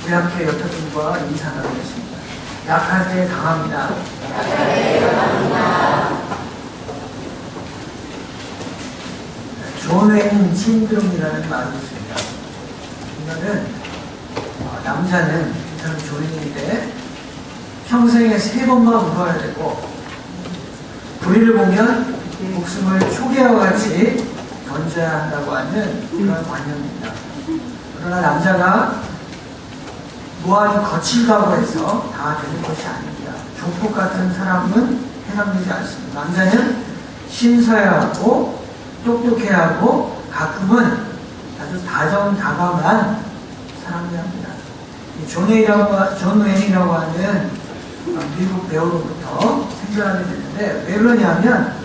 우리 함께 옆에 분과 인사 나누겠습니다. 약할 때 강합니다. 존웨인 신드롬이라는 말이 있습니다. 이거는 남자는 이 사람 존웨인인데 평생에 3번만 울어야 되고 불의를 보면 목숨을 초계와 같이 던져야 한다고 하는 그런 관념입니다. 그러나 남자가 무한히 거칠다고 해서 다 되는 것이 아닙니다. 조폭 같은 사람은 해당되지 않습니다. 남자는 신서야하고 똑똑해야 하고 가끔은 아주 다정다감한 사람이야 합니다. 존 웨인이라고 하는 미국 배우로부터 생겨나게 됐는데 왜 그러냐면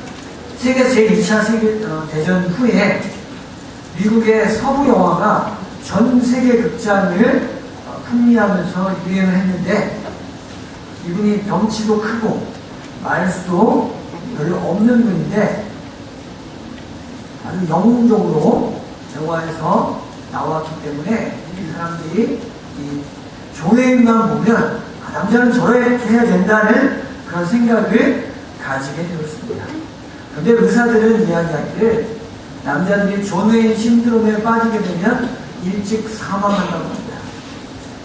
세계 제2차 대전 후에 미국의 서부 영화가 전 세계 극장을 풍미하면서 유행을 했는데 이분이 덩치도 크고 말수도 별로 없는 분인데 아주 영웅적으로 영화에서 나왔기 때문에 이 사람들이 이 존웨인만 보면 남자는 저렇게 해야 된다는 그런 생각을 가지게 되었습니다. 그런데 의사들은 이야기하기를 남자들이 존웨인 신드롬에 빠지게 되면 일찍 사망한다고 합니다.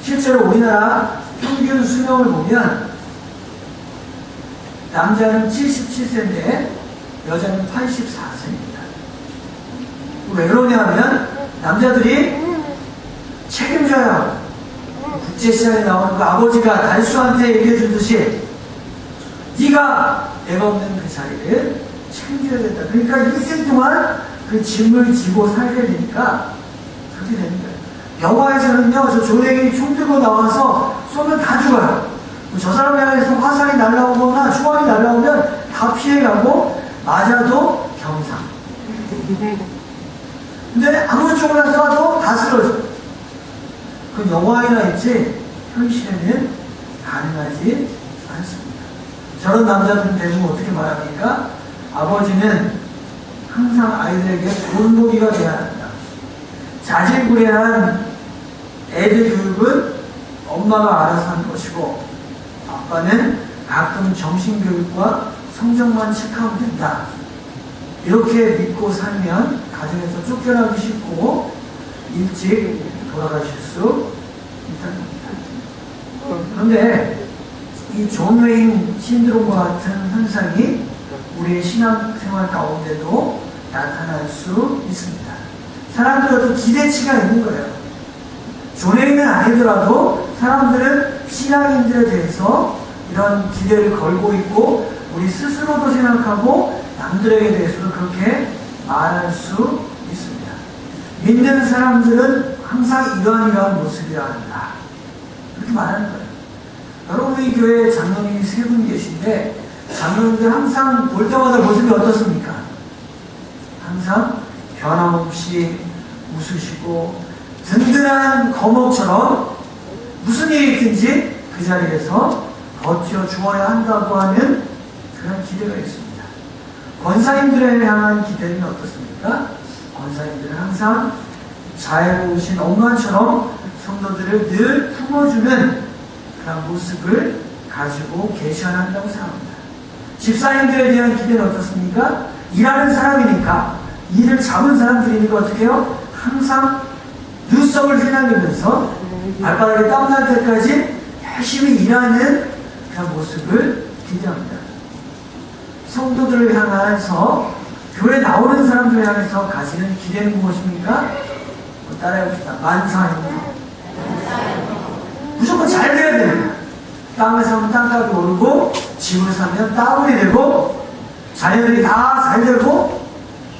실제로 우리나라 평균 수명을 보면 남자는 77세인데 여자는 84세입니다. 왜 그러냐면 남자들이 책임져야 하고 국제시장에 나오는 그 아버지가 달수한테 얘기해 주듯이 네가 내가 없는 그 자리를 챙겨야 된다. 그러니까 일생 동안 그 짐을 지고 살게 되니까 그렇게 되는 거예요. 영화에서는요, 저 존웨인이 총 들고 나와서 쏘면 다 죽어요. 저 사람에 의해서 화살이 날라오거나 총알이 날라오면 다 피해가고 맞아도 경상. 근데 아무 쪽으로 쏴도 다 쓰러져. 그 영화에나 있지 현실에는 가능하지 않습니다. 저런 남자들은 대부분 어떻게 말합니까? 아버지는 항상 아이들에게 본보기가 돼야 한다. 자질구레한 애들 교육은 엄마가 알아서 하는 것이고 아빠는 가끔 정신교육과 성적만 체크하면 된다. 이렇게 믿고 살면 가정에서 쫓겨나기 쉽고 일찍 돌아가실 수 있다는 겁니다. 그런데 이 존 웨인 신드롬과 같은 현상이 우리의 신앙생활 가운데도 나타날 수 있습니다. 사람들은 어떤 기대치가 있는 거예요. 존 웨인은 아니더라도 사람들은 신앙인들에 대해서 이런 기대를 걸고 있고 우리 스스로도 생각하고 남들에게 대해서도 그렇게 말할 수 있습니다. 믿는 사람들은 항상 이러한 모습이라 한다. 그렇게 말하는 거예요. 여러분의 교회에 장로님이 3분 계신데 장로님들 항상 볼 때마다 모습이 어떻습니까? 항상 변함없이 웃으시고 든든한 거목처럼 무슨 일이 있든지 그 자리에서 버텨 주어야 한다고 하는 그런 기대가 있습니다. 권사님들에 향한 기대는 어떻습니까? 권사님들은 항상 자애로우신 엄마처럼 성도들을 늘 품어주는 그런 모습을 가지고 계셔야 한다고 생각합니다. 집사님들에 대한 기대는 어떻습니까? 일하는 사람이니까 일을 잡은 사람들이니까 어떻게 해요? 항상 눈썹을 휘날리면서 발바닥에 땀날 때까지 열심히 일하는 그런 모습을 기대합니다. 성도들을 향해서 교회 나오는 사람들을 향해서 가지는 기대는 무엇입니까? 따라해봅시다. 만사형통. 무조건 잘 돼야 됩니다. 땅을 사면 땅값이 오르고 집을 사면 따블이 되고 자녀들이 다 잘 되고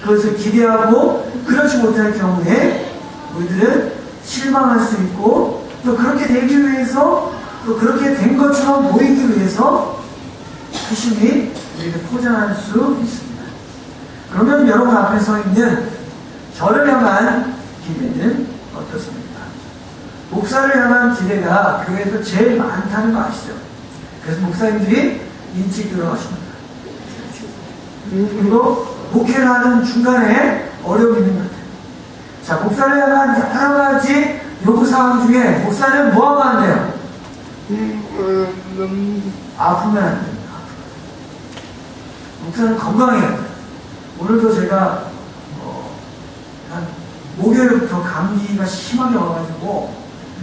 그것을 기대하고 그렇지 못할 경우에 우리들은 실망할 수 있고 또 그렇게 되기 위해서 또 그렇게 된 것처럼 보이기 위해서 열심히 우리를 포장할 수 있습니다. 그러면 여러분 앞에 서 있는 저를 향한 기대는 어떻습니까? 목사를 향한 기대가 교회에서 제일 많다는 거 아시죠? 그래서 목사님들이 일찍 들어가십니다. 그리고 목회를 하는 중간에 어려움이 있는 것 같아요. 자, 목사를 향한 여러 가지 요구 상황 중에 목사는 뭐 하면 안 돼요? 아프면 안 됩니다. 목사는 건강해야 돼요. 오늘도 제가 한 목요일부터 감기가 심하게 와가지고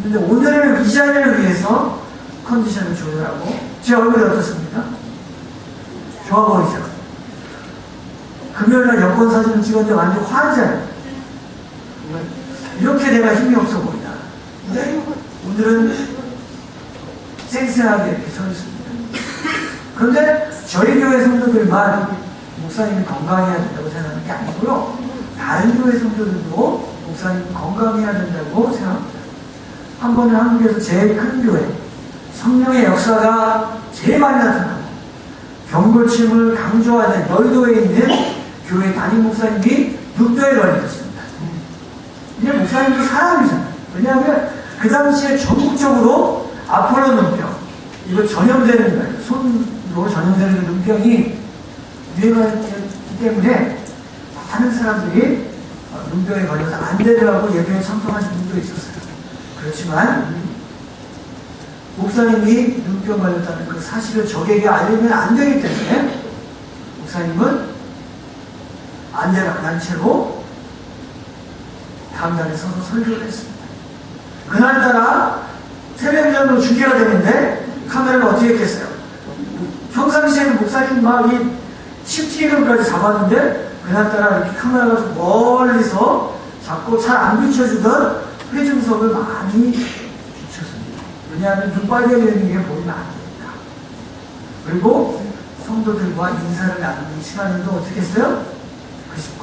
근데 오늘은 이 자리를 위해서 컨디션을 조절하고 제 얼굴이 어떻습니까? 좋아 보이죠? 금요일날 여권 사진을 찍었는데 완전 환자예요. 이렇게 내가 힘이 없어 보인다. 근데 오늘은 쌩쌩하게 이렇게 서 있습니다. 그런데 저희 교회 성도들만 목사님이 건강해야 된다고 생각하는 게 아니고요. 다른 교회 성도들도 목사님이 건강해야 된다고 생각합니다. 한 번은 한국에서 제일 큰 교회, 성령의 역사가 제일 많이 나타나고 경고침을 강조하는 여의도에 있는 교회 담임 목사님이 눈병에 걸렸습니다. 근데 목사님도 사람이잖아요. 왜냐하면 그 당시에 전국적으로 아폴로 눈병, 이거 전염되는 거예요. 손으로 전염되는 눈병이 유행하기 때문에 많은 사람들이 눈병에 걸려서 안대를 하고 예배에 참석하신 분도 있었어요. 그렇지만 목사님이 눈병 걸렸다는 그 사실을 적에게 알리면 안 되기 때문에 목사님은 안대를 안 한 채로 다음 날에 서서 설교를 했습니다. 그날따라 텔레비전으로 중계가 되는데 카메라가 어떻게 했겠어요? 평상시에는 목사님 막 이 CCTV까지 잡았는데 그날따라 이렇게 카메라가 좀 멀리서 잡고 잘 안 비춰주던 회중석을 많이 비췄습니다. 왜냐하면 눈 빨개지는 게 보이면 안 됩니다. 그리고 성도들과 인사를 나누는 시간에도 어떻게 했어요?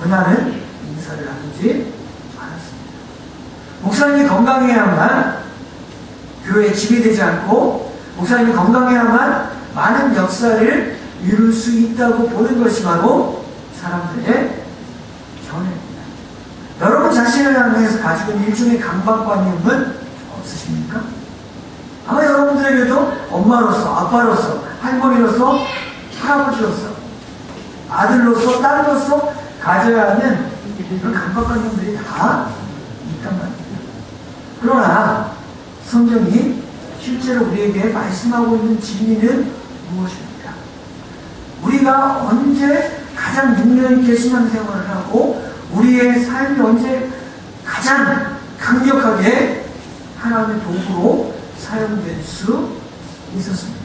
그날은 인사를 나누지 않았습니다. 목사님이 건강해야만 교회에 짐이 되지 않고 목사님이 건강해야만 많은 역사를 이룰 수 있다고 보는 것이 바로 사람들의 견해입니다. 여러분 자신을 향해서 가지고 있는 일종의 강박관념은 없으십니까? 아마 여러분들에게도 엄마로서, 아빠로서, 할머니로서, 할아버지로서, 아들로서, 딸로서 가져야 하는 그런 강박관념들이 다 있단 말입니다. 그러나 성경이 실제로 우리에게 말씀하고 있는 진리는 무엇입니까? 우리가 언제 가장 능력있게 신앙생활을 하고 우리의 삶이 언제 가장 강력하게 하나님의 도구로 사용될 수 있었습니다.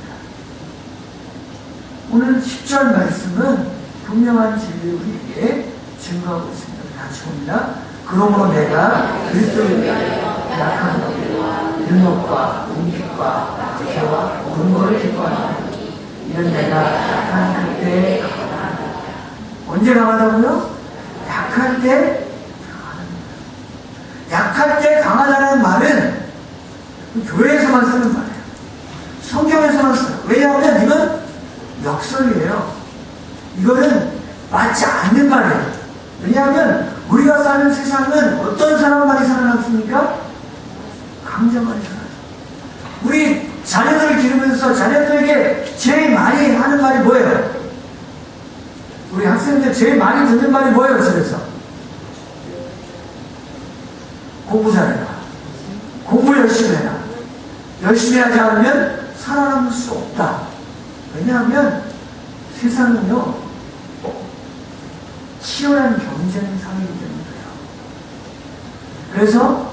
오늘 10절 말씀은 분명한 진리를 우리에게 증거하고 있습니다. 같이 봅니다. 그러므로 내가 그리스도를 위하여 약한 것들과 능력과 움직과 박해와 근거를 기뻐하노니 이는 내가 약한 그때 강하다. 언제 강하다고요? 약할 때 강하답니다. 약할 때 강하다는 말은 교회에서만 쓰는 말이에요. 성경에서만 써요. 왜냐하면 이건 역설이에요. 이거는 맞지 않는 말이에요. 왜냐하면 우리가 사는 세상은 어떤 사람만이 살아남습니까? 강자만이 살아남습니다. 우리 자녀들을 기르면서 자녀들에게 제일 많이 하는 말이 뭐예요? 우리 학생들 제일 많이 듣는 말이 뭐예요? 집에서 공부 잘해라. 공부 열심히 해라. 열심히 하지 않으면 살아남을 수 없다. 왜냐하면 세상은요 치열한 경쟁 상이기 때문이에요. 그래서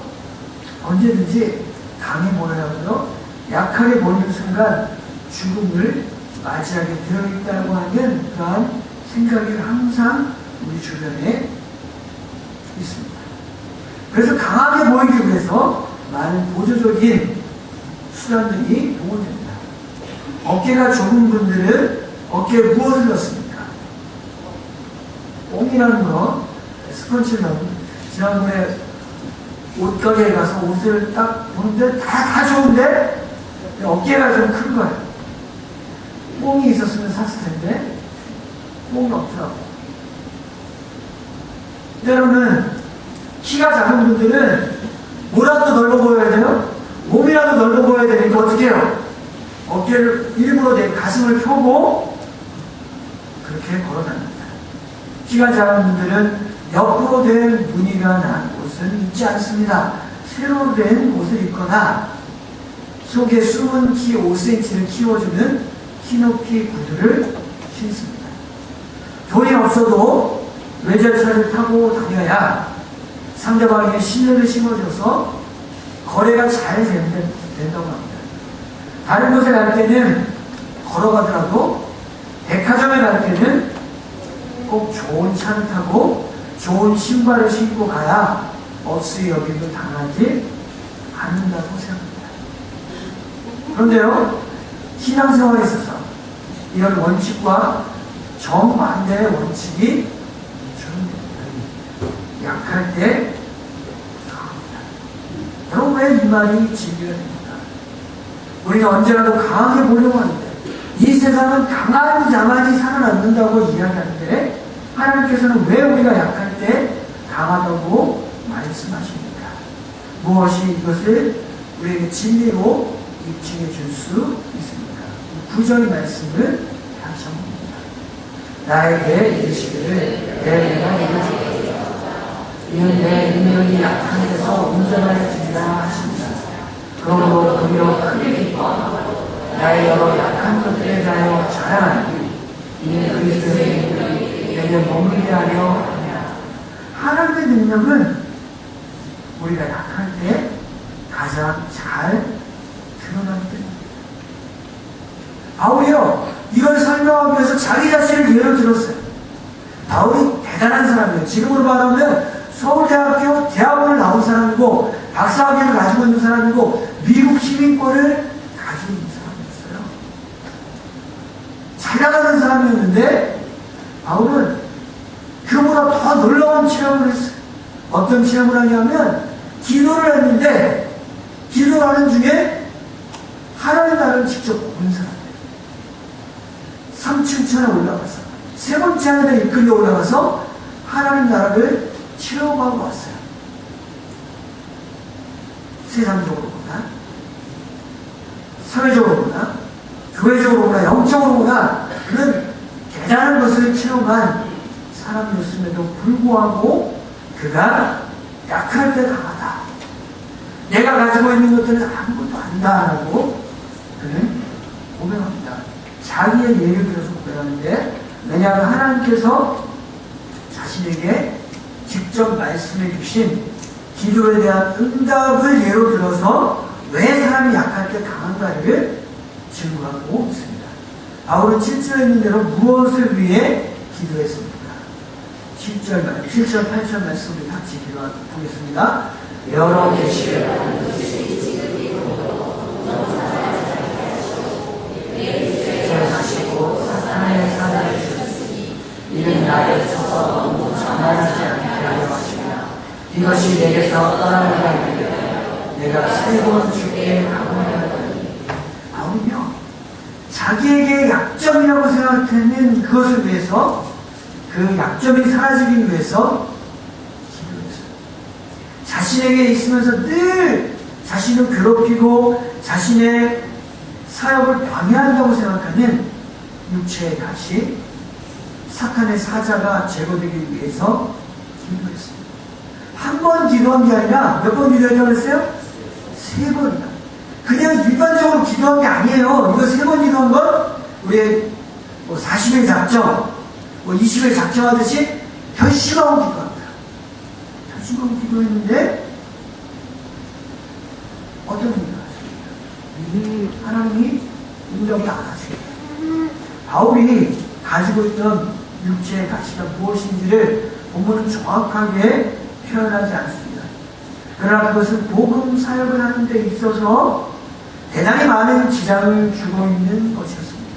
언제든지 강해 보여야고요 약하게 보이는 순간 죽음을 맞이하게 되어 있다고 하는 그러한 생각이 항상 우리 주변에 있습니다. 그래서 강하게 보이기 위해서 많은 보조적인 수단들이 동원됩니다. 어깨가 좁은 분들은 어깨에 무엇을 넣습니까? 뽕이라는 거, 스펀지를 넣는. 지난번에 옷가게에 가서 옷을 딱 보는데 다 좋은데 어깨가 좀 큰 거예요. 뽕이 있었으면 샀을 텐데 뽕이 없더라고. 때로는 키가 작은 분들은 뭐라도 넓어 보여야 돼요? 몸이라도 넓어 보여야 되니까 어떻게 해요? 어깨를 일부러 내 가슴을 펴고 그렇게 걸어다닙니다. 키가 작은 분들은 옆으로 된 무늬가 난 옷은 입지 않습니다. 새로 된 옷을 입거나 속에 숨은 키 5cm를 키워주는 키높이 구두를 신습니다. 돈이 없어도 외제차를 타고 다녀야 상대방에게 신뢰를 심어줘서 거래가 잘 된다고 합니다. 다른 곳에 갈 때는 걸어가더라도 백화점에 갈 때는 꼭 좋은 차를 타고 좋은 신발을 신고 가야 업수 여김을 당하지 않는다고 생각합니다. 그런데요, 신앙생활에 있어서 이런 원칙과 정반대의 원칙이 적용됩니다. 약할 때 강합니다. 여러분, 왜 이 말이 진리가 됩니까? 우리는 언제라도 강하게 보려고 하는데 이 세상은 강한 자만이 살아남는다고 이야기하는데 하나님께서는 왜 우리가 약할 때 강하다고 말씀하십니까? 무엇이 이것을 우리에게 진리로 입증해 줄 수 있습니까? 9절 말씀을 다시 한번 봅니다. 나에게 이르시기를 내가 이루어주리라. 이는 내 능력이 약한 데서 운전하여주리라 하십니다. 그러므로 오히려 크게 기뻐하고 나의 여러 약한 것들에 대하여 자랑하니 이는 그리스도의 능력이 내게 머물게 하려 하냐. 하나님의 능력은 우리가 약할 때 가장 잘 드러나기 때문입니다. 바울이요, 이걸 설명하기 위해서 자기 자신을 예로 들었어요. 바울이 대단한 사람이에요. 지금으로 말하면 서울대학교 대학원을 나온 사람이고 박사학위를 가지고 있는 사람이고 미국 시민권을 가지고 있는 사람이었어요. 잘 나가는 사람이었는데 바울은 그보다 더 놀라운 체험을 했어요. 어떤 체험을 하냐면 기도를 했는데 기도하는 중에 하나님 나라를 직접 본 사람이에요. 3층 천에 올라가서 세 번째 하늘에 이끌려 올라가서 하나님 나라를 체험하고 왔어요. 세상적으로 보나 사회적으로 보나 교회적으로 보나 영적으로 보나 그는 대단한 것을 체험한 사람이었음에도 불구하고 그가 약할 때 강하다. 내가 가지고 있는 것들은 아무것도 아니다라고 그는 고백합니다. 자기의 예를 들어서 고백하는데, 왜냐하면 하나님께서 자신에게 직접 말씀해 주신 기도에 대한 응답을 예로 들어서 왜 사람이 약할 때 강한가를 증거하고 있습니다. 바울은 7절에 있는 대로 무엇을 위해 기도했습니까? 7절, 8절 말씀을 같이 기도하겠습니다. 여러 계시를 하시고 사탄의 사자를 주셨으니 이는 나를 쳐서 너무 자만하지 않게 하려 하시며 이것이 내게서 떠나는 것이라 내가 3번 주께 강론하였더니 바울은요, 자기에게 약점이라고 생각하는 그것을 위해서 그 약점이 사라지기 위해서 기도했어요. 자신에게 있으면서 늘 자신을 괴롭히고 자신의 사역을 방해한다고 생각하는 육체의 가시, 사탄의 사자가 제거되기 위해서 기도했습니다. 한 번 기도한 게 아니라 몇 번 기도했다고 했어요? 3번이나. 그냥 일반적으로 기도한 게 아니에요. 이거 3번 기도한 건 우리의 40일 작정, 20일 작정하듯이 결심하고 기도합니다. 결심하고 기도했는데 어떤 일이 하나님이 인정이 안 하십니다. 바울이 가지고 있던 육체의 가치가 무엇인지를 본문은 정확하게 표현하지 않습니다. 그러나 그것은 복음 사역을 하는 데 있어서 대단히 많은 지장을 주고 있는 것이었습니다.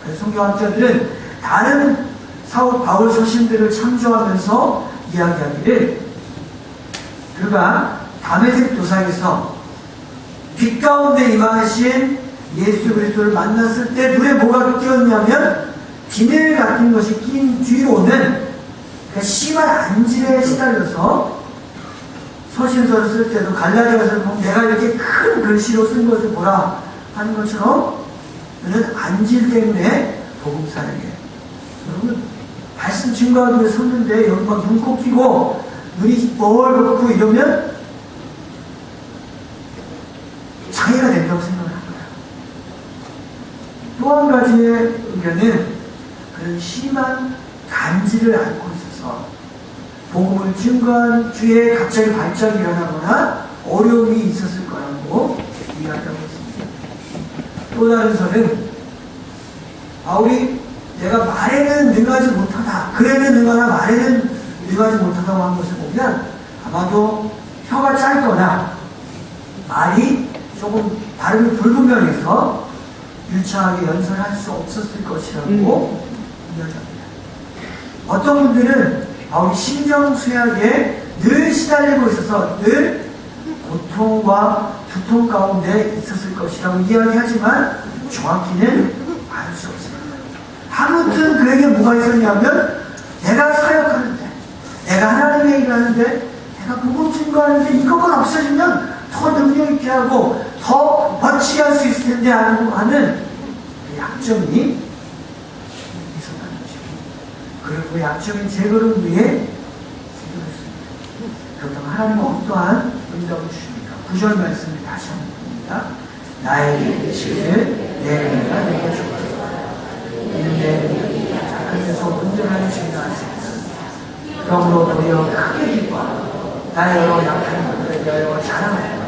그래서 성경학자들은 다른 바울 서신들을 참조하면서 이야기하기를 그가 다메섹 도상에서 빛 가운데 임하신 예수 그리스도를 만났을 때 눈에 뭐가 띄었냐면 비늘 같은 것이 낀 뒤로는 그 심한 안질에 시달려서 서신서를 쓸 때도 갈라디아서를 보면 내가 이렇게 큰 글씨로 쓴 것을 보라 하는 것처럼 그는 안질 때문에 복음 사역에 여러분 말씀 증거하기 위해 섰는데 여기 막 눈 코 끼고 눈이 뻘겋고 이러면 방해가 된다고 생각을 합니다. 또 한 가지의 의견은 그런 심한 간지를 앓고 있어서 복음을 증거한 뒤에 갑자기 발작이 일어나거나 어려움이 있었을 거라고 이야기하고 있습니다. 또 다른 설은 바울이 내가 말에는 능하지 못하다, 글에는 능하나 말에는 능하지 못하다고 한 것을 보면 아마도 혀가 짧거나 말이 조금 발음이 불분명해서 유창하게 연설할 수 없었을 것이라고 이야기합니다. 어떤 분들은 바울이 심정쇠약에 늘 시달리고 있어서 늘 고통과 두통 가운데 있었을 것이라고 이야기하지만 정확히는 알 수 없습니다. 아무튼 그에게 뭐가 있었냐면 내가 사역하는데, 내가 하나님의 일을 하는데, 내가 복음 증거하는데 이것만 없어지면 더 능력 있게 하고 더 멋지게 할 수 있을 텐데 하는 그 약점이 있었다는 것입니다. 그리고 그 약점의 제거를 위해 기도했습니다. 그렇다면 하나님은 어떠한 응답을 주십니까? 9절 말씀을 다시 한번 봅니다. 나에게 이르시기를 내 은혜가 내게 주옵소서. 이는 내 능력이 착한 데서 온전하게 증거하시옵소서. 그러므로 도리어 크게 기뻐하고 나의 여러 약한 것들에 대하여 자랑하여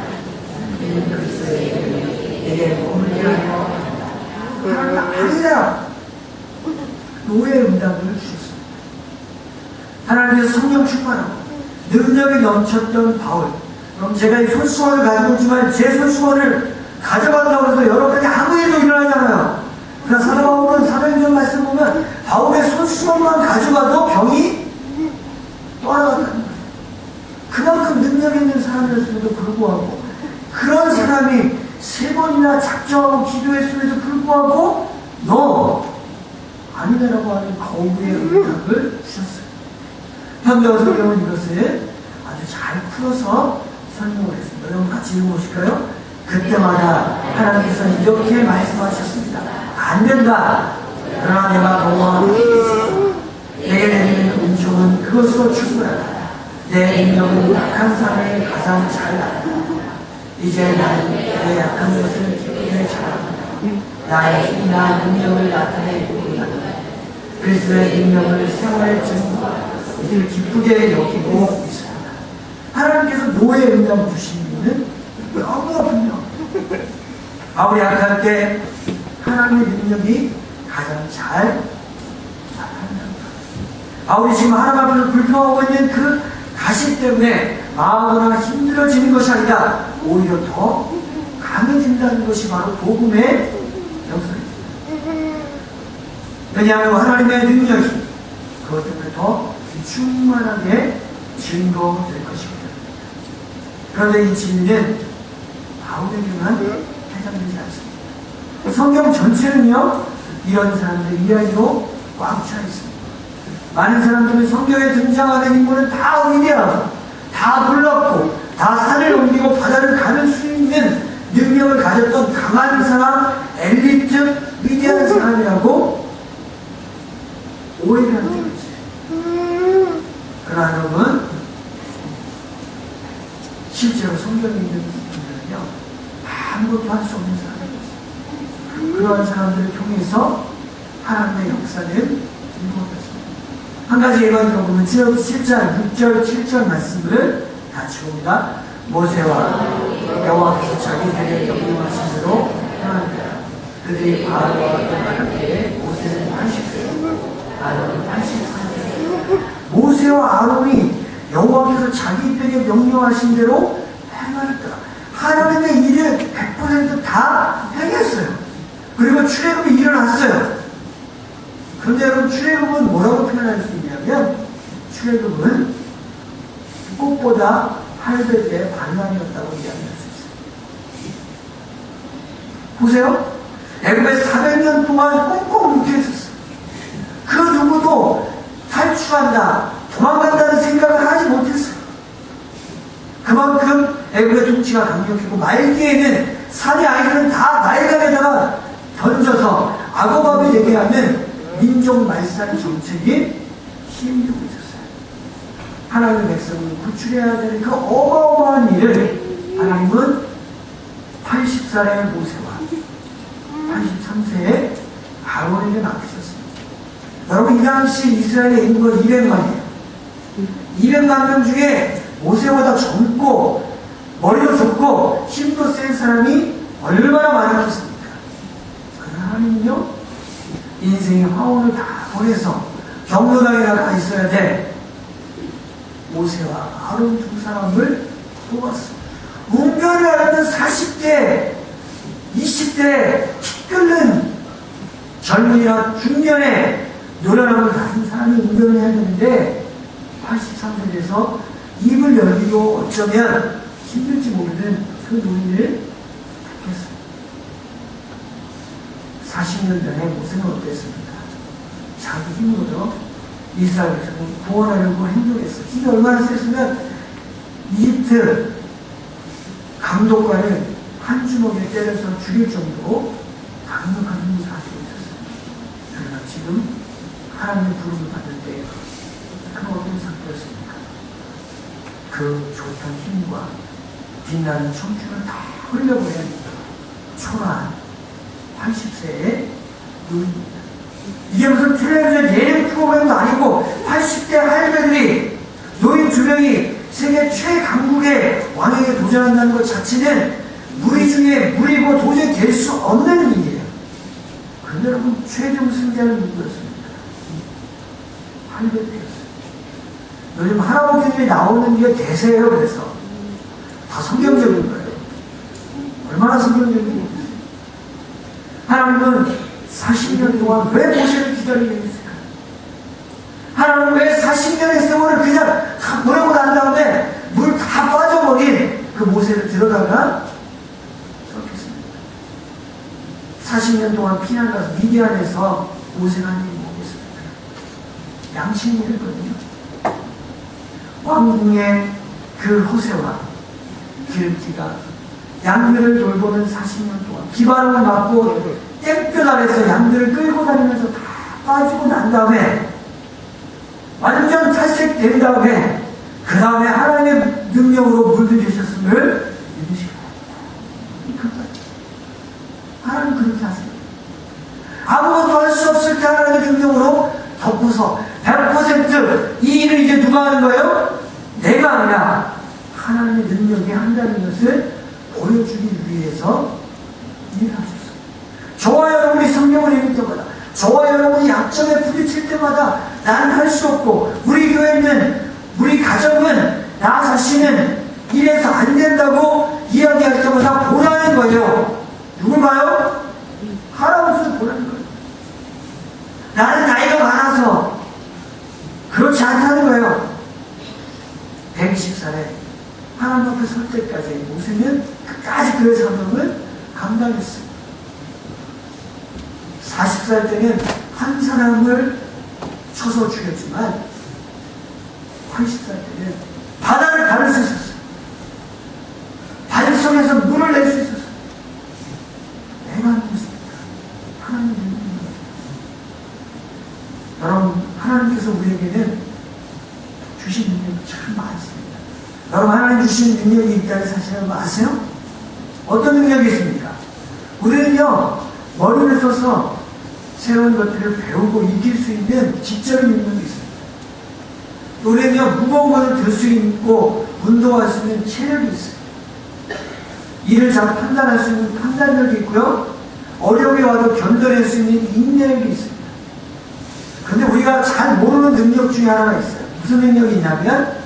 이는 그리스도의 이름이 내게 몸을 위하여 하나님 아니라 노예의 응답을 주셨습니다. 하나님께서 성령 충만하고 능력이 넘쳤던 바울, 그럼 제가 이 손수건을 가지고 있지만 제 손수건을 가져간다고 해서 여러 가지 아무 일도 일어나잖아요. 그러나 사도 바울은 사도행전 말씀 보면 바울의 손수건만 가져가도 병이 떠나갔다는 거예요. 그만큼 능력 있는 사람이었음에도 불구하고 그런 사람이 3번이나 작정하고 기도했음에도 불구하고 너 아니다라고 하는 거부의 응답을 주셨어요. 현대어 성경은 이것을 아주 잘 풀어서 설명을 했습니다. 여러분 같이 읽어보실까요? 그때마다 하나님께서 이렇게 말씀하셨습니다. 안 된다. 그러나 내가 너와 함께 있어. 내게 내리는 은총은 그것으로 충분하다. 내 능력은 약한 사람의 가장 잘 나간다. 이제 나는 내 약한 것을 기쁘게 잘한다. 나의 힘이나 능력을 나타내고 있다. 그리스도의 능력을 생활에 증거하고 이를 기쁘게 여기고 있습니다. 하나님께서 노예의 응답을 주신 이유는 너무나 분명합니다. 바울이 약할 때 하나님의 능력이 가장 잘 나타납니다. 바울이 지금 하나님 앞에서 불평하고 있는 그 가시 때문에 마음이나 힘들어지는 것이 아니라 오히려 더 강해진다는 것이 바로 복음의 역사입니다. 왜냐하면 하나님의 능력이 그것 때문에 더 충만하게 증거될 것입니다. 그런데 이 진리는 바울에게만 해당되지 않습니다. 성경 전체는요, 이런 사람들의 이야기로 꽉 차 있습니다. 많은 사람들은 성경에 등장하는 인물은 다 위대하고, 다 놀랍고, 다 산을 옮기고 바다를 가를 수 있는 능력을 가졌던 강한 사람, 엘리트, 위대한 사람이라고 오해를 하는 적이 있어요. 그러나 여러분, 실제로 성경에 있는 분들은요, 아무것도 할 수 없는 사람이 있어요. 그러한 사람들을 통해서 하나님의 역사는 이루어졌습니다. 한 가지 예가 들어보면 7절, 6절, 7절 말씀을 같이 봅니다. 모세와 여호와께서 자기들의 명령하신 대로 행하니라. 그들이 바로와 떠나갈 모세는 80세, 아론은 84세. 모세와 아론이 여호와께서 자기들에게 명령하신 대로 행하였더라. 하나님의 일을 100% 다 행했어요. 그리고 출애굽이 일어났어요. 그런데 여러분, 출애굽은 뭐라고 표현할 수 있냐면, 출애굽은 꽃보다 800의 반란이었다고 이야기할 수 있어요. 보세요. 애굽에서 400년 동안 꽁꽁 묶여 있었어요. 그 누구도 탈출한다, 도망간다는 생각을 하지 못했어요. 그만큼 애굽의 통치가 강력했고, 말기에는 산의 아이들은 다 날강에다가 던져서 악어밥이 되게 하는 민족 말살 정책이 시행되고 있었어요. 하나님의 백성을 구출해야 되는 그 어마어마한 일을 하나님은 84 80살의 모세와 83세의 아론에게 맡기셨습니다. 여러분, 이 당시 이스라엘의 인구가 200만이에요. 200만 명 중에 모세보다 젊고 머리도 좋고 힘도 센 사람이 얼마나 많았겠습니까? 그러나 하나님은요, 인생의 화원을 다 보내서 경로당에 나가 있어야 돼 모세와 아론 두 사람을 뽑았습니다. 운변을 하려는 40대, 20대 키 끓는 젊은이나 중년의 노련함을 가진 사람이 운변을 해야 되는데 83세 돼서 입을 열기도 어쩌면 힘들지 모르는 그 노인을 택했습니다. 40년 전에 모세는 어땠습니까? 자기 힘으로 이스라엘을 구원하려고 행동했어요. 힘이 얼마나 셌으면 이집트 감독관을 한 주먹에 때려서 죽일 정도로 강력한 힘을 가지고 있었어요. 그러나 지금 하나님의 부름을 받을 때 그 어떤 상태였습니까? 그 좋던 힘과 빛나는 청춘을 다 흘려버린 초라한 80세의 노인입니다. 이게 무슨 텔레비전 예능 프로그램도 아니고 80대 할배들이 노인 두 명이 세계 최강국의 왕에게 도전한다는 것 자체는 무리 중에 무리고 도저히 될 수 없는 일이에요. 그런데 여러분, 최종 승자는 누구였습니까? 할배들이었어요. 요즘 할아버지들이 나오는 게 대세예요. 그래서 다 성경적인 거예요. 얼마나 성경적인 거예요. 하나님은 40년 동안 왜 모세를 기다리게 했을까요? 하나님은 왜 40년의 세월을 그냥 다 보내고 난 다음에 물 다 빠져버린 그 모세를 들여다가 썩혔습니다. 40년 동안 피난 가서 미디안에서 모세가 한 일이 뭐겠습니까? 양치는 일이거든요. 왕궁의 그 호세와 기름기가 양들을 돌보는 40년 동안 비바람을 맞고 땡볕 아래서 양들을 끌고 다니면서 다 빠지고 난 다음에 완전 탈색된 다음에 그 다음에 하나님의 능력으로 물들이셨음을 믿으시고 하나님 그렇게 하세요. 아무것도 할 수 없을 때 하나님의 능력으로 덮어서 100% 이 일을 이제 누가 하는 거예요? 내가 아니라 하나님의 능력이 한다는 것을 보여주기 위해서 일을 하셨어요. 저와 여러분이 성경을 읽을 때마다, 저와 여러분이 약점에 부딪힐 때마다 나는 할 수 없고, 우리 교회는, 우리 가정은, 나 자신은 이래서 안 된다고 이야기할 때마다 보라는 거예요. 누굴 봐요? 할아버지를 보라는 거예요. 나는 나이가 많아서 그렇지 않다는 거예요. 120살에 하나님 앞에 설 때까지 모세는 끝까지 그의 사명을 감당했어요. 40살 때는 한 사람을 쳐서 죽였지만 80살 때는 바다를 가를 수 있었어요. 바닷속에서 물을 낼 수 있었어요. 내가 하는 것입니다. 하나님이 있는 거예요. 여러분, 하나님께서 우리에게는 주신 능력이 참 많습니다. 여러분, 하나님 주신 능력이 있다는 사실을 아세요? 어떤 능력이 있습니까? 우리는요, 머리를 써서 새로운 것들을 배우고 이길 수 있는 지적인 능력이 있습니다. 우리는요, 무거운 것을 들 수 있고 운동할 수 있는 체력이 있어요. 일을 잘 판단할 수 있는 판단력이 있고요, 어려움이 와도 견뎌낼 수 있는 인내력이 있습니다. 그런데 우리가 잘 모르는 능력 중에 하나가 있어요. 무슨 능력이 있냐면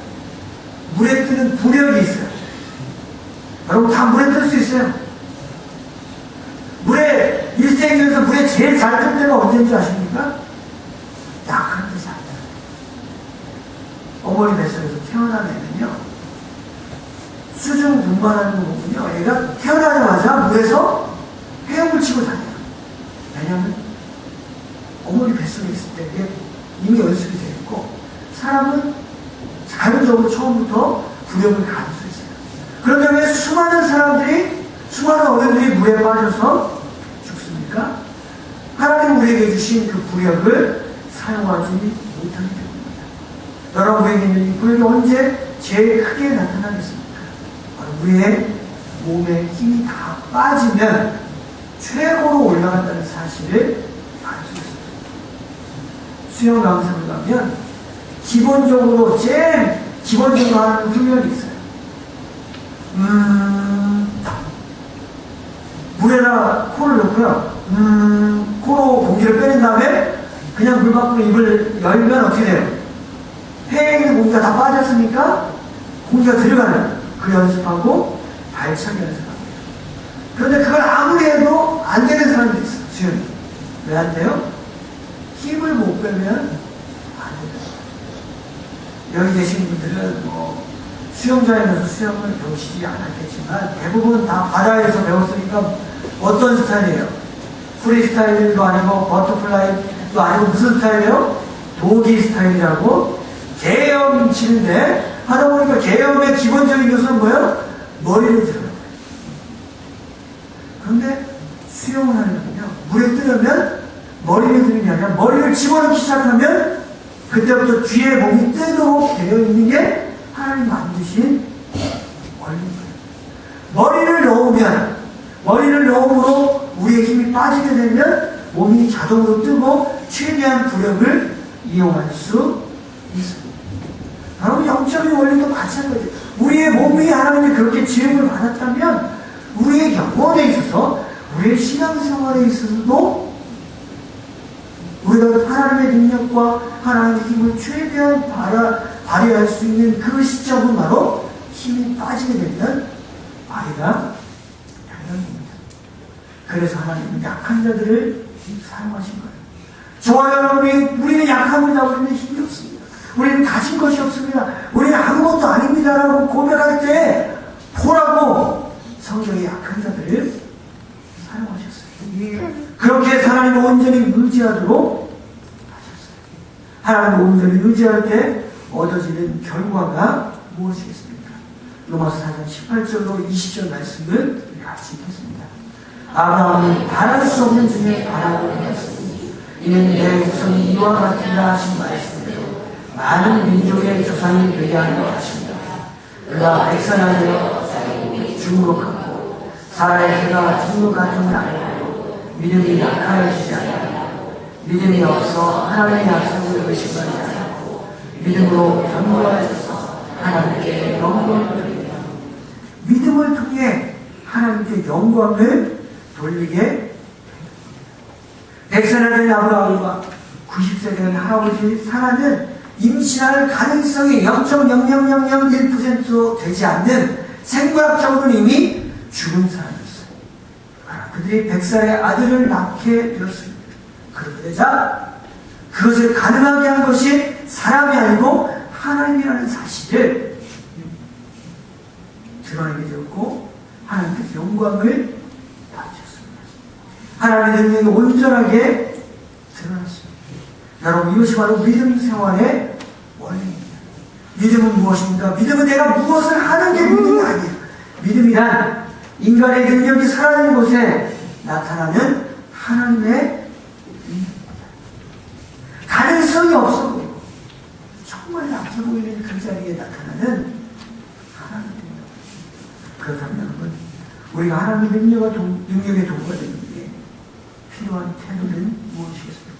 물에 뜨는 부력이 있어요. 여러분, 다 물에 뜰 수 있어요. 물에, 일생에서 물에 제일 잘 뜰 때가 언제인지 아십니까? 약한 뜻이 아니에요. 어머니 뱃속에서 태어난 애는요, 수중 분만하는 거 보면요, 애가 태어나자마자 물에서 헤엄을 치고 다녀요. 왜냐하면 어머니 뱃속에 있을 때 이미 연습이 되어 있고, 사람은 자연적으로 처음부터 부력을 가질 수 있어요. 그런데 왜 수많은 사람들이, 수많은 어른들이 물에 빠져서 죽습니까? 하나님 우리에게 주신 그 부력을 사용하지 못하기 때문입니다. 여러분, 우리에게 있는 이 부력이 언제 제일 크게 나타나겠습니까? 바로 우리의 몸에 힘이 다 빠지면 최고로 올라간다는 사실을 알 수 있습니다. 수영 강습을 가면 기본적으로 제일 기본적으로 하는 훈련이 있어요. 물에다 코를 넣고요. 코로 공기를 빼낸 다음에 그냥 물 밖으로 입을 열면 어떻게 돼요? 폐에 있는 공기가 다 빠졌으니까 공기가 들어가는 그 연습하고 발차기 연습합니다. 그런데 그걸 아무리 해도 안 되는 사람도 있어요. 수영이. 왜 안 돼요? 힘을 못 빼면 안 돼요. 여기 계신 분들은 뭐 수영장에 서 수영을 배우시지 않았겠지만 대부분 다 바다에서 배웠으니까 어떤 스타일이에요? 프리스타일도 아니고 버터플라이도 아니고 무슨 스타일이에요? 도기 스타일이라고 계엄 치는데 하다 보니까 계엄의 기본적인 요소는 뭐예요? 머리를 들어요. 그런데 수영을 하려면요, 물에 뜨려면 머리를 드는 게 아니라 머리를 집어넣기 시작하면 그때부터 뒤에 몸이 뜨도록 되어 있는 게 하나님 만드신 원리입니다. 머리를 넣음으로 우리의 힘이 빠지게 되면 몸이 자동으로 뜨고 최대한 부력을 이용할 수 있습니다. 여러분, 영적인 원리도 마찬가지예요. 우리의 몸이 하나님이 그렇게 지음을 받았다면 우리의 영혼에 있어서, 우리의 신앙생활에 있어서도 우리가 하나님의 능력과 하나님의 힘을 최대한 발휘할 수 있는 그 시점은 바로 힘이 빠지게 되면 아이가 양형입니다. 그래서 하나님은 약한 자들을 사용하신 거예요. 저와 여러분이 우리는 약합니다. 우리는 힘이 없습니다. 우리는 가진 것이 없습니다. 우리는 아무것도 아닙니다라고 고백할 때 보라고 성경의 약한 자들을 사용하셨어요. 그렇게 하나님을 온전히 의지하도록 하셨어요. 하나님을 온전히 의지할 때 얻어지는 결과가 무엇이겠습니까? 로마서 4장 18절로 20절 말씀을 같이 읽겠습니다. 아브라함은 바랄 수 없는 중에 바라고 했으니 이는 내 후손이 이와 같으리라 하신 말씀대로 많은 민족의 조상이 되게 하려 하십니다. 그가 백선을 되어 죽음으로 갔고 사라의 개가 죽음으로 같음을 알고 믿음이 약하여지지 않고 믿음이 없어 하나님의 약속을 의심하지 않고 믿음으로 견고하여져서 하나님께 영광을 돌리며 믿음을 통해 하나님께 영광을 돌리게 됩니다. 100세나 된 아브라함과 90세 된 할아버지 사라는 임신할 가능성이 0.0001% 되지 않는 생물학적으로는 이미 죽은 사람이었어요. 그들이 100살의 아들을 낳게 되었습니다. 그러자 그것을 가능하게 한 것이 사람이 아니고 하나님이라는 사실을 드러내게 되었고 하나님께서 영광을 받으셨습니다. 하나님의 능력이 온전하게 드러났습니다. 여러분, 이것이 바로 믿음 생활의 원리입니다. 믿음은 무엇입니까? 믿음은 내가 무엇을 하는 게 믿음이 아니에요. 믿음이란 인간의 능력이 사라진 곳에 나타나는 하나님의 능력입니다. 가능성이 없어 보이고 정말 약해 보이는 그 자리에 나타나는 하나님의 능력. 그렇다면 여러분, 우리가 하나님의 능력에 동거되는 게 필요한 태도는 무엇이겠습니까?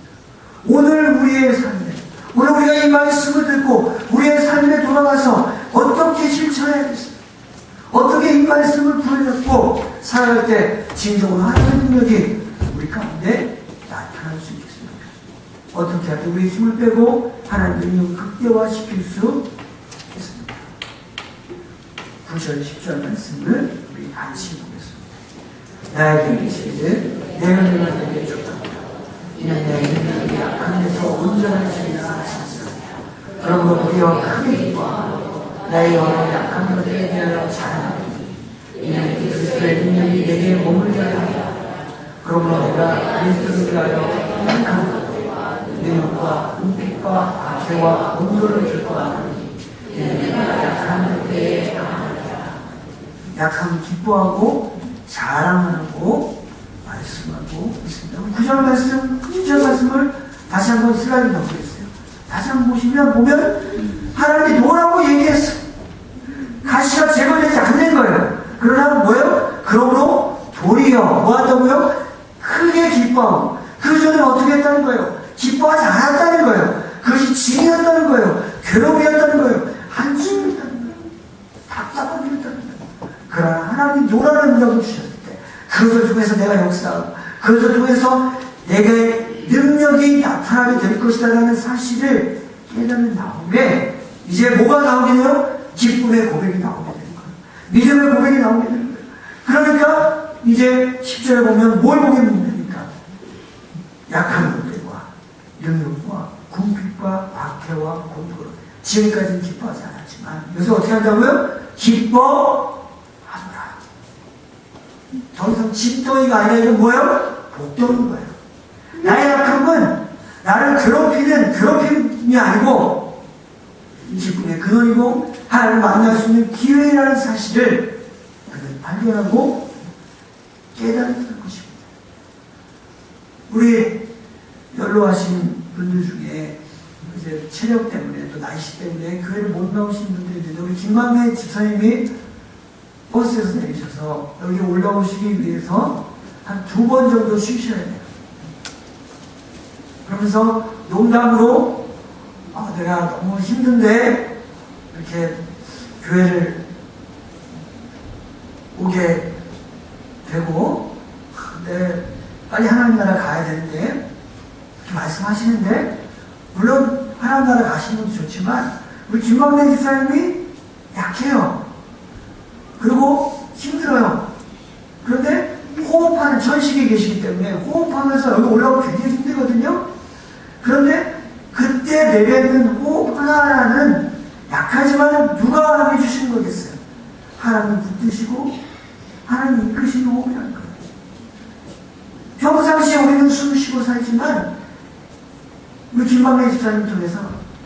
오늘 우리의 삶에, 오늘 우리가 이 말씀을 듣고 우리의 삶에 돌아가서 어떻게 실천해야겠습니까? 어떻게 이 말씀을 부여잡고 살아갈 때 진정으로 하나님의 능력이 우리 가운데 나타날 수 있겠습니까? 어떻게 할 때 우리의 힘을 빼고 하나님의 능력을 극대화시킬 수 있겠습니까? 9절 10절 말씀을 우리 같이 보겠습니다. 나에게 계시기를 내 은혜가 내게 줬다. 이는 내 능력이 약한 데서 온전하시리라 하셨으나 그러므로 우리와 크게 기뻐하고 나의 여러 약한 것들에 대하여 자랑하니 이는 그리스도의 능력이 내게 머물게 하리라. 그러므로 내가 그리스도를 위하여 약한 것들과 능력과 은빛과 박해와 온도를 기뻐하니 이는 내가 약한 것들에 강하리라. 약함을 기뻐하고 자랑하고 말씀하고 있습니다. 9절 말씀, 10절 말씀을 다시 한번 슬라이드 넣어보겠어요. 다시 한번 보면 하나님이 노라고 얘기했어요. 가시가 제거되지 않는 거예요. 그러나 뭐예요? 그러므로 도리어 뭐 한다고요? 크게 기뻐. 그 전에 어떻게 했다는 거예요? 기뻐하지 않았다는 거예요. 그것이 짐이었다는 거예요. 괴로움이었다는 거예요. 한심이었다는 거예요. 답답함이었다는 거예요. 그러나 하나님이 노라는 능력을 주셨을 때 그것을 통해서 내가 역사하고 그것을 통해서 내게 능력이 나타나게 될 것이다라는 사실을 깨닫는 다음에 이제 뭐가 나오게 돼요? 기쁨의 고백이 나오게 되는 거예요. 믿음의 고백이 나오게 되는 거예요. 그러니까 이제 10절에 보면 뭘 보게 됩니까? 약한 것들과 능력과 궁핍과 박해와 공부로 지금까지는 기뻐하지 않았지만 그래서 어떻게 한다고요? 기뻐하노라. 더 이상 집더위가 아니라 이건 뭐예요? 복덩인 거예요. 나의 약함은 나를 괴롭힘이 아니고 기쁨의 근원이고 하나님을 만날 수 있는 기회라는 사실을 발견하고 깨닫는 것입니다. 우리 연로하신 분들 중에 이제 체력 때문에 또 날씨 때문에 교회를 못 나오신 분들이 있는데 우리 김만배 집사님이 버스에서 내리셔서 여기 올라오시기 위해서 한 2번 정도 쉬셔야 돼요. 그러면서 농담으로 내가 너무 힘든데 이렇게 교회를 오게 되고 근데 빨리 하나님 나라 가야 되는데 이렇게 말씀하시는데 물론 하나님 나라 가시는 것도 좋지만 우리 김광래 집사님이 약해요. 그리고 힘들어요. 그런데 호흡하는 천식이 계시기 때문에 호흡하면서 여기 올라오기 굉장히 힘들거든요. 그런데 그때 내뱉는 호흡 하나하나는 약하지만 누가 해주시는 거겠어요? 하나님 붙드시고 하나님 이끄시는 호흡이라는 거예요. 평상시에 우리는 숨 쉬고 살지만 우리 김만배 집사님 통해서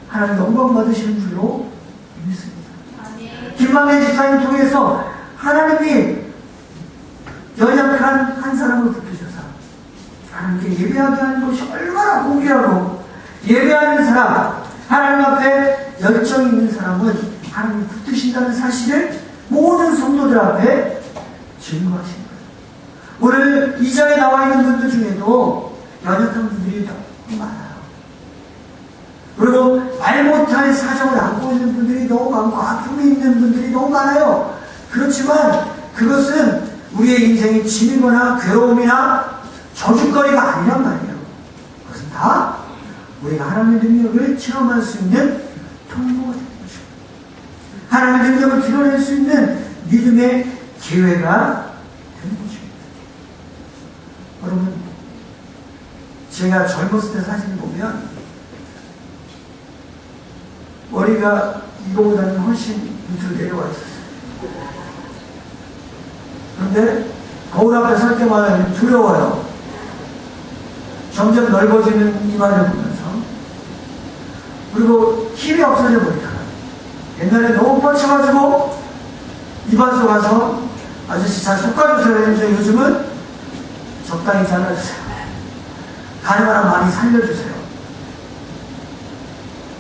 하나님 영광 받으시는 줄로 믿습니다. 김만배 집사님 통해서 하나님이 연약한 한 사람을 붙드셔서 하나님께 예배하게 하는 것이 얼마나 공개하고 예배하는 사람, 하나님 앞에 열정이 있는 사람은 하나님이 붙드신다는 사실을 모든 성도들 앞에 증거하신 거예요. 오늘 이 자리에 나와 있는 분들 중에도 연약한 분들이 너무 많아요. 그리고 말 못할 사정을 안고 있는 분들이 너무 많고 아픔이 있는 분들이 너무 많아요. 그렇지만 그것은 우리의 인생의 짐이거나 괴로움이나 저주거리가 아니란 말이에요. 그것은 다 우리가 하나님의 능력을 체험할 수 있는 통로가 되는 것입니다. 하나님의 능력을 드러낼 수 있는 믿음의 기회가 되는 것입니다. 여러분, 제가 젊었을 때 사진을 보면 머리가 이거보다는 훨씬 밑으로 내려와 있었어요. 그런데 거울 앞에 설 때마다 두려워요. 점점 넓어지는 이마를 보면서. 그리고 힘이 없어져 버리더라고요. 옛날에 너무 뻗쳐가지고 이발소 가서 아저씨 잘 솎아주세요 했는데 요즘은 적당히 잘라주세요. 가능한 많이 살려주세요.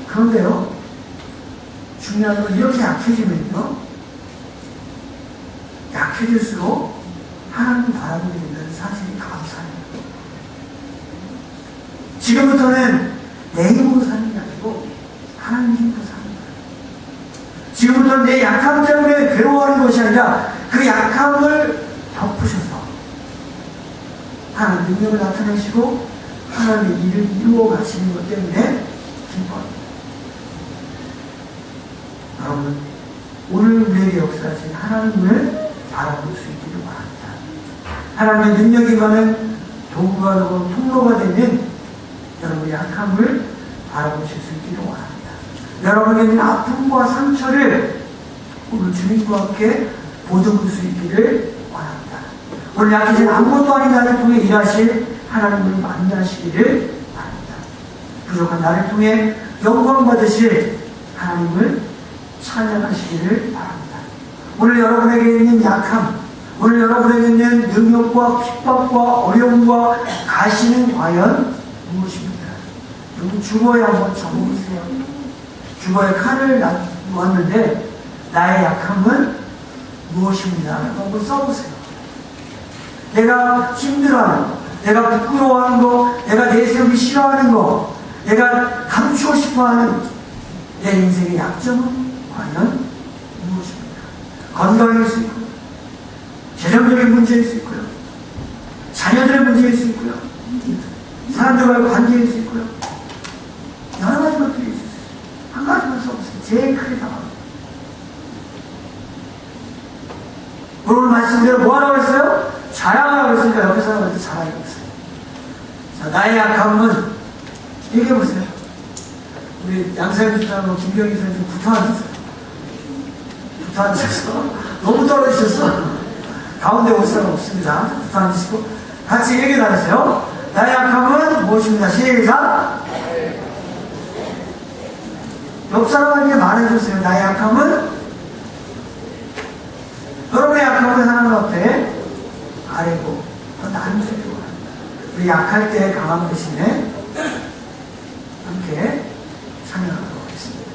그런데요, 중요한 건 이렇게 약해지면요, 약해질수록 하나님 바라보게 된다는 사실이 감사해요. 지금부터는 내 힘으로 사는 게 아니고 하나님 힘으로 사는 거예요. 지금부터는 내 약함 때문에 괴로워하는 것이 아니라 그 약함을 덮으셔서 하나님 능력을 나타내시고 하나님의 일을 이루어 가시는 것 때문에 기뻐합니다. 여러분, 오늘 우리에게 역사하신 하나님을 바라볼 수 있기를 바랍니다. 하나님의 능력이 많은 도구가 되고 통로가 되는 여러분의 약함을 바라보실 수 있기를 원합니다. 여러분의 있는 아픔과 상처를 오늘 주님과 함께 보듬을 수 있기를 원합니다. 오늘 약해진 아무것도 아닌 나를 통해 일하실 하나님을 만나시기를 바랍니다. 부족한 나를 통해 영광 받으실 하나님을 찬양하시기를 바랍니다. 오늘 여러분에게 있는 약함, 오늘 여러분에게 있는 능력과 핍박과 어려움과 가시는 과연 무엇입니까? 여러분 주보에 한번 적어보세요. 주보에 칼을 놓았는데 나의 약함은 무엇입니다? 한번 써보세요. 내가 힘들어하는 거, 내가 부끄러워하는 거, 내가 내세우기 싫어하는 거, 내가 감추고 싶어하는 내 인생의 약점은 과연 무엇입니까? 건강일 수 있고요, 재정적인 문제일 수 있고요, 자녀들의 문제일 수 있고요, 사람들과의 관계일 수 있고요, 여러 가지 것들이 있을 수 있어요. 한 가지만 써보세요. 제일 크게 담아요. 오늘 말씀대로 뭐 하라고 했어요? 자랑하라고 했으니까 옆에 사람한테 자랑하라고 했어요. 자, 나의 약함은 얘기해보세요. 우리 양사님 집사람하고 김경희 선생님 구토 앉았어요. 구토 앉으셨어. 너무 떨어지셨어. 가운데 올 사람 없습니다. 구토 앉으시고 같이 얘기 나누세요. 나의 약함은 무엇입니다. 시작. 옆 사람에게 말해주세요. 나의 약함은, 여러분의 약함은 하나님 앞에 아래고 나는 세고 합니다. 우리 약할 때 강함 대신에 함께 찬양하도록 하겠습니다.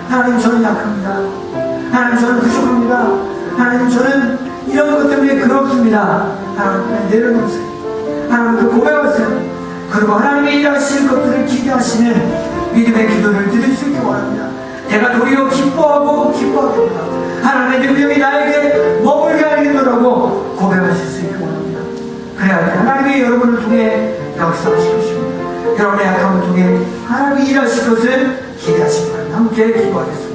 하나님 저는 약합니다. 하나님 저는 부족합니다. 하나님 저는 이런 것 때문에 그렇습니다. 하나님 그냥 내려놓으세요. 하나님 그 고백하세요. 그리고 하나님이 일하실 것들을 기대하시는 믿음의 기도를 드릴 수 있기 원합니다. 내가 도리어 기뻐하고 기뻐하겠다. 하나님의 능력이 나에게 머물게 하겠노라고 고백하실 수 있기 원합니다. 그래야 하나님이 여러분을 통해 역사하실 것입니다. 여러분의 약함을 통해 하나님이 일하실 것을 기대하시기 바랍니다. 함께 기도하겠습니다.